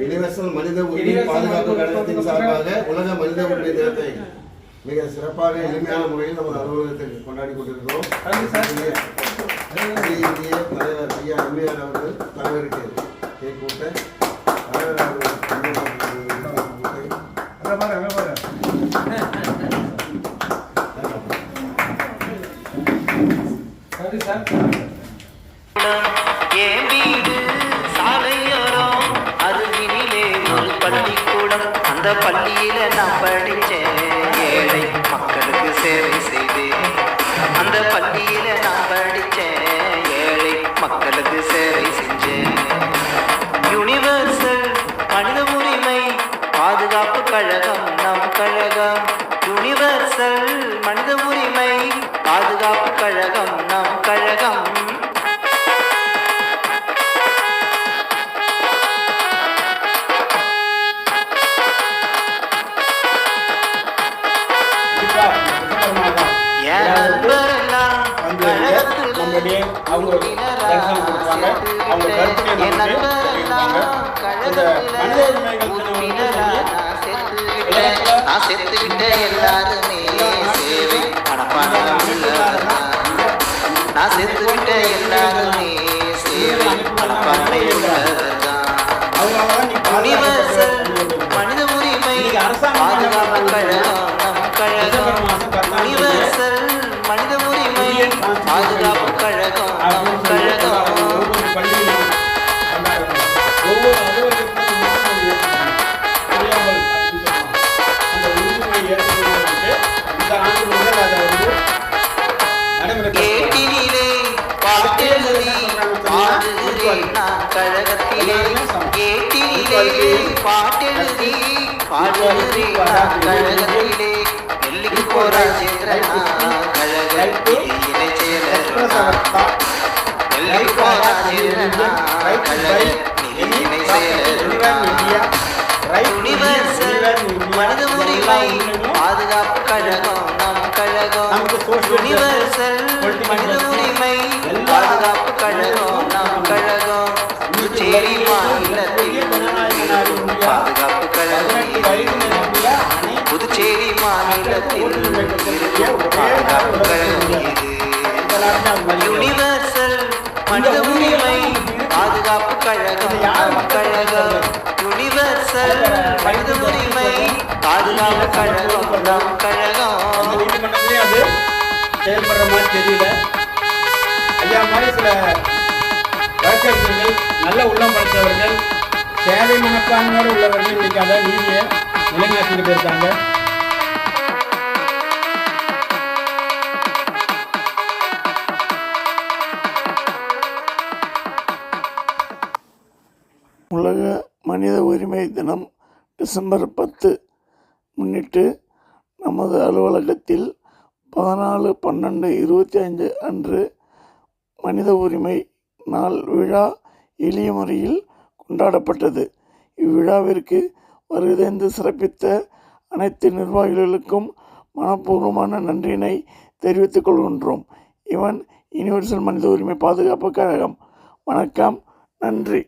Universal மனித உரிமை பாதுகாப்பு கழகத்தின் சார்பாக உலக மனித உரிமை தினத்தை மிக சிறப்பாக எளிமையான முறையில் நமது அலுவலகத்தில் கொண்டாடி கொண்டிருக்கிறோம். இந்திய தலைவர் ஐயா எம்ஏஆர் அவர்கள் தலைவருக்கு கேக் கூட்ட தலைவர் அவர்கள் பள்ளிக்கூடம் அந்த பள்ளியில நான் படிச்சேன், ஏழை மக்களுக்கு சேவை செய்தேன். அந்த பள்ளியில நான் படிச்சேன், ஏழை மக்களுக்கு சேவை செஞ்சேன். யுனிவர்சல் மனித உரிமை பாதுகாப்பு கழகம் நம் கழகம். யுனிவர்சல் மனித உரிமை பாதுகாப்பு கழகம் நம் கழகம். அவங்க தரிசனம் கொடுப்பாங்க, அவங்க கருத்துக்களை நான் செத்துக்கிட்ட எல்லாருமே சேவை மனப்பாடம் உள்ளவர்தான். நான் செத்துக்கிட்ட எல்லாருமே சேவை மனப்பான்மை உள்ளவர்தான். யுனிவர்சல் மனித உரிமை பாதுகாப்பு கழகம் நம் கழகம். யுனிவர்சல் மனித உரிமை பாதுகாப்பு கழகம் நம் கழகம். கேட்டினிலே பாட்டெழுதி பாடுகிறேன் நான் கழகத்திலே. கேட்டினிலே பாட்டெழுதி பாடுகிறேன் நான் கழகத்திலே. டெல்லிக்கு போற சேந்திரனா கழகத்திலே இணை சேரனா. டெல்லிக்கு போற சேந்திரனா கழகத்திலே இணை சேரனா. யுனிவர்சல் மனித உரிமை பாதுகாப்பு கழகம் நம் கழகம். யுனிவர்சல் மனித உரிமை பாதுகாப்பு கழகம் நம் கழகம். புதுச்சேரி மாநிலத்தில் பாதுகாப்பு கழகம். புதுச்சேரி மாநிலத்தில் பாதுகாப்பு கழகம் இது. யுனிவர்சல் மனித உரிமை பாதுகாப்பு கழகம் நம் கழகம். யுனிவர்சல் மனித உரிமை பாதுகாப்பு கழகம் நம் கழகம். அது செயல்படுற மாதிரி தெரியல. ஐயா மாதிரி சில வழக்கறிஞர்கள், நல்ல உள்ளம் படைத்தவர்கள், சேவை மனப்பான்மையோடு உள்ளவர்கள் இன்னைக்கு அதை நீதியை நிலைநாட்டிக்கிட்டு இருக்காங்க. உலக மனித உரிமை தினம் டிசம்பர் 10 முன்னிட்டு நமது அலுவலகத்தில் 14/12/25 அன்று மனித உரிமை நாள் விழா எளிய முறையில் கொண்டாடப்பட்டது. இவ்விழாவிற்கு வருகைந்து சிறப்பித்த அனைத்து நிர்வாகிகளுக்கும் மனப்பூர்வமான நன்றியினை தெரிவித்துக் கொள்கின்றோம். இவன் யுனிவர்சல் மனித உரிமை பாதுகாப்பு கழகம். வணக்கம், நன்றி.